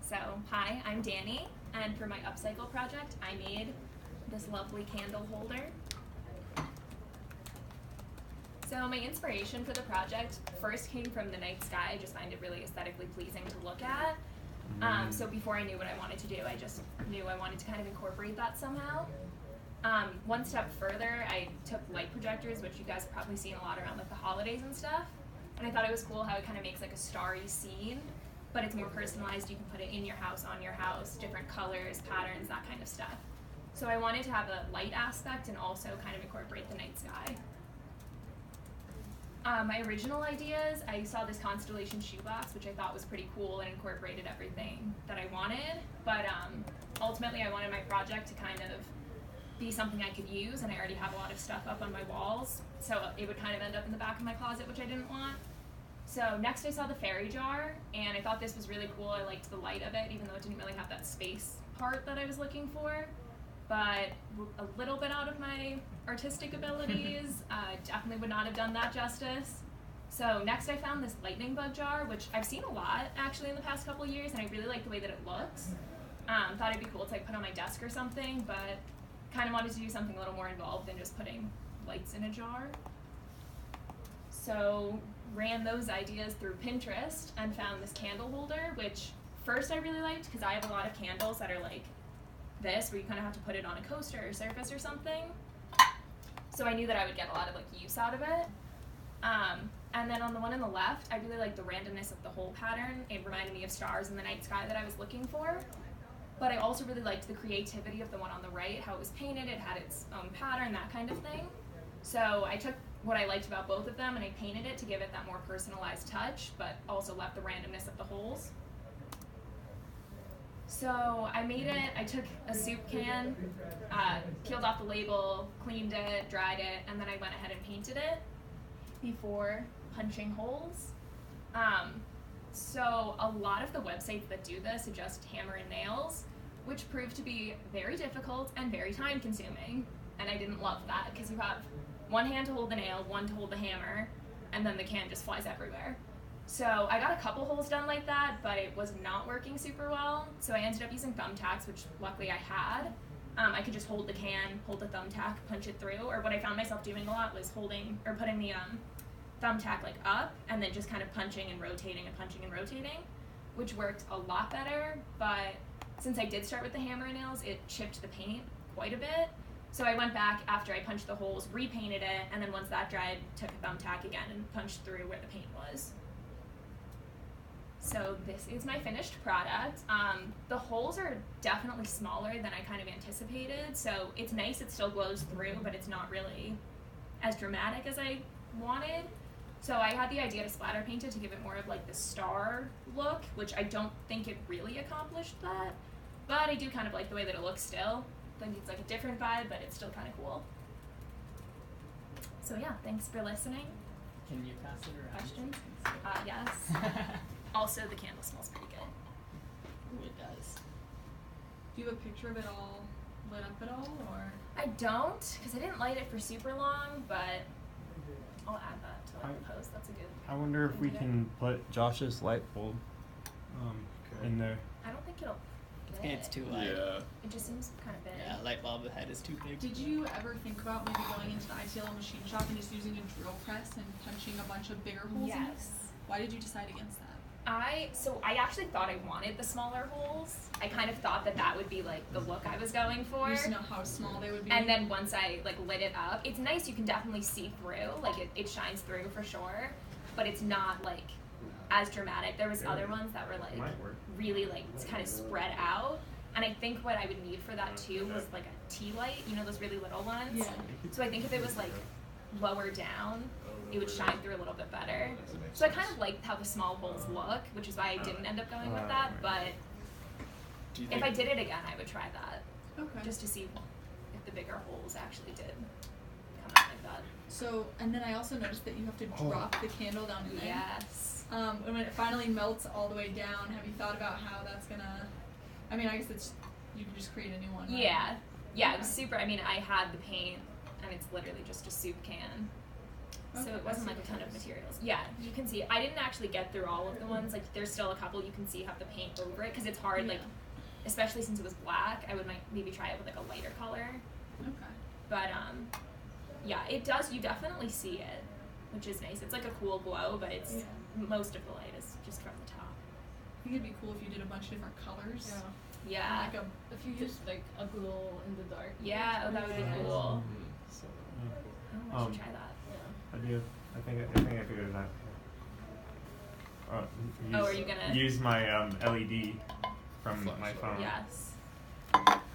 So, hi, I'm Danny, and for my Upcycle project, I made this lovely candle holder. So my inspiration for the project first came from the night sky. I just find it really aesthetically pleasing to look at. So before I knew what I wanted to do, I just knew I wanted to kind of incorporate that somehow. One step further, I took light projectors, which you guys have probably seen a lot around like the holidays and stuff. And I thought it was cool how it kind of makes like a starry scene, but it's more personalized. You can put it in your house, on your house, different colors, patterns, that kind of stuff. So I wanted to have a light aspect and also kind of incorporate the night sky. My original ideas, I saw this constellation shoebox, which I thought was pretty cool and incorporated everything that I wanted, but ultimately I wanted my project to kind of be something I could use, and I already have a lot of stuff up on my walls, so it would kind of end up in the back of my closet, which I didn't want. So next I saw the fairy jar, and I thought this was really cool. I liked the light of it, even though it didn't really have that space part that I was looking for. But a little bit out of my artistic abilities, definitely would not have done that justice. So next I found this lightning bug jar, which I've seen a lot actually in the past couple years, and I really like the way that it looks. Thought it'd be cool to like put on my desk or something, but kind of wanted to do something a little more involved than just putting lights in a jar. So ran those ideas through Pinterest and found this candle holder, which first I really liked because I have a lot of candles that are like this, where you kind of have to put it on a coaster or surface or something. So I knew that I would get a lot of like use out of it. And then on the one on the left, I really liked the randomness of the whole pattern. It reminded me of stars in the night sky that I was looking for. But I also really liked the creativity of the one on the right, how it was painted, it had its own pattern, that kind of thing. So I took what I liked about both of them and I painted it to give it that more personalized touch, but also left the randomness of the holes. So I made it, I took a soup can, peeled off the label, cleaned it, dried it, and then I went ahead and painted it before punching holes. So a lot of the websites that do this suggest hammer and nails, which proved to be very difficult and very time consuming. And I didn't love that because you have one hand to hold the nail, one to hold the hammer, and then the can just flies everywhere. So I got a couple holes done like that, but it was not working super well. So I ended up using thumbtacks, which luckily I had. I could just hold the can, hold the thumbtack, punch it through, or what I found myself doing a lot was holding or putting the thumbtack like up and then just kind of punching and rotating and punching and rotating, which worked a lot better. But since I did start with the hammer and nails, it chipped the paint quite a bit. So I went back after I punched the holes, repainted it, and then once that dried, took a thumbtack again and punched through where the paint was. So this is my finished product. The holes are definitely smaller than I kind of anticipated, so it's nice, it still glows through, but it's not really as dramatic as I wanted. So I had the idea to splatter paint it to give it more of like the star look, which I don't think it really accomplished that, but I do kind of like the way that it looks still. I think it's like a different vibe, but it's still kind of cool. So yeah, thanks for listening. Can you pass it around? Questions? Yes. Also, the candle smells pretty good. Ooh, it does. Do you have a picture of it all lit up at all, or? I don't, because I didn't light it for super long, but I'll add that to like the post. That's a good. I wonder if we can put Josh's light bulb in there. I don't think it'll fit. It's too light. Yeah. It just seems kind of big. Yeah, light bulb head is too big. Did you ever think about maybe going into the ITL machine shop and just using a drill press and punching a bunch of bigger holes in it? Yes. Why did you decide against that? I actually thought I wanted the smaller holes. I kind of thought that that would be like the look I was going for. You just know how small they would be. And then once I like lit it up, it's nice, you can definitely see through, like it shines through for sure, but it's not like as dramatic. There was other ones that were like really like kind of spread out, and I think what I would need for that too was like a tea light, you know, those really little ones. Yeah. So I think if it was like lower down, it would shine through a little bit better. So I kind of liked how the small holes look, which is why I didn't end up going with that, but if I did it again, I would try that. Okay. Just to see if the bigger holes actually did come out like that. So, and then I also noticed that you have to drop the candle down in there. Yes. And when it finally melts all the way down, have you thought about how that's gonna, I mean, I guess it's, you can just create a new one, right? Yeah. Yeah, Okay. it was super, I mean, I had the paint, and it's literally just a soup can. So Okay, it I wasn't see like a the ton of colors. materials. Yeah, you can see. I didn't actually get through all of the ones. Like there's still a couple you can see have the paint over it because it's hard. Like especially since it was black, I would maybe try it with like a lighter color. Okay. But yeah, it does. You definitely see it, which is nice. It's like a cool glow, but it's most of the light is just from the top. I think it'd be cool if you did a bunch of different colors. Yeah. Like If you use like a glow in the dark. Yeah. Oh, that would be Yeah. cool. So Oh, I should try that. Yeah. I do. I think I figured it out. Oh, are you gonna- use my LED from my Flashlight. phone? Yes,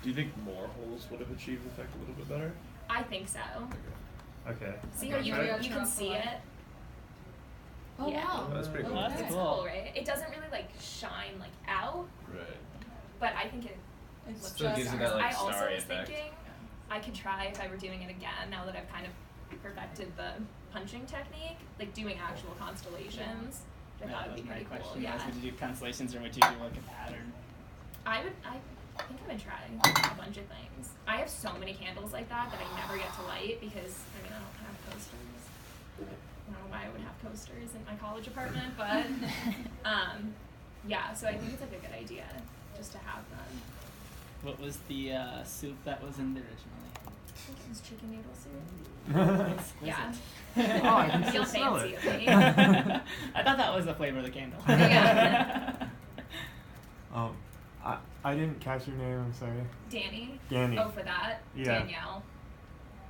Do you think more holes would have achieved the effect a little bit better? I think so. Okay. See how you Okay. you can see it. Oh Yeah. wow. That's pretty cool. Oh, that's It's cool. cool, right? It doesn't really like shine like out, Right. but I think it It's looks Still just gives it nice. that, like, I also starry was effect. thinking I could try if I were doing it again now that I've kind of perfected the punching technique, like doing actual constellations. Which I thought would be pretty cool. question. Yeah. Would you do constellations or would you do like a pattern? I think I would try a bunch of things. I have so many candles like that I never get to light because I don't have coasters. I don't know why I would have coasters in my college apartment, but yeah, so I think it's like a good idea just to have them. What was the soup that was in there originally? I think it was chicken noodle soup. Exquisite. Yeah. Oh, I can Feel still smell fancy it. of me. I thought that was the flavor of the candle. Yeah. I didn't catch your name. I'm sorry. Danny. Danny. Oh, for that. Yeah. Danielle.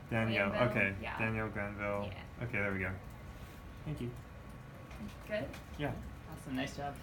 Danielle. Granville. Okay. Yeah. Danielle Granville. Yeah. Okay, there we go. Thank you. Good. Yeah. Awesome, nice job.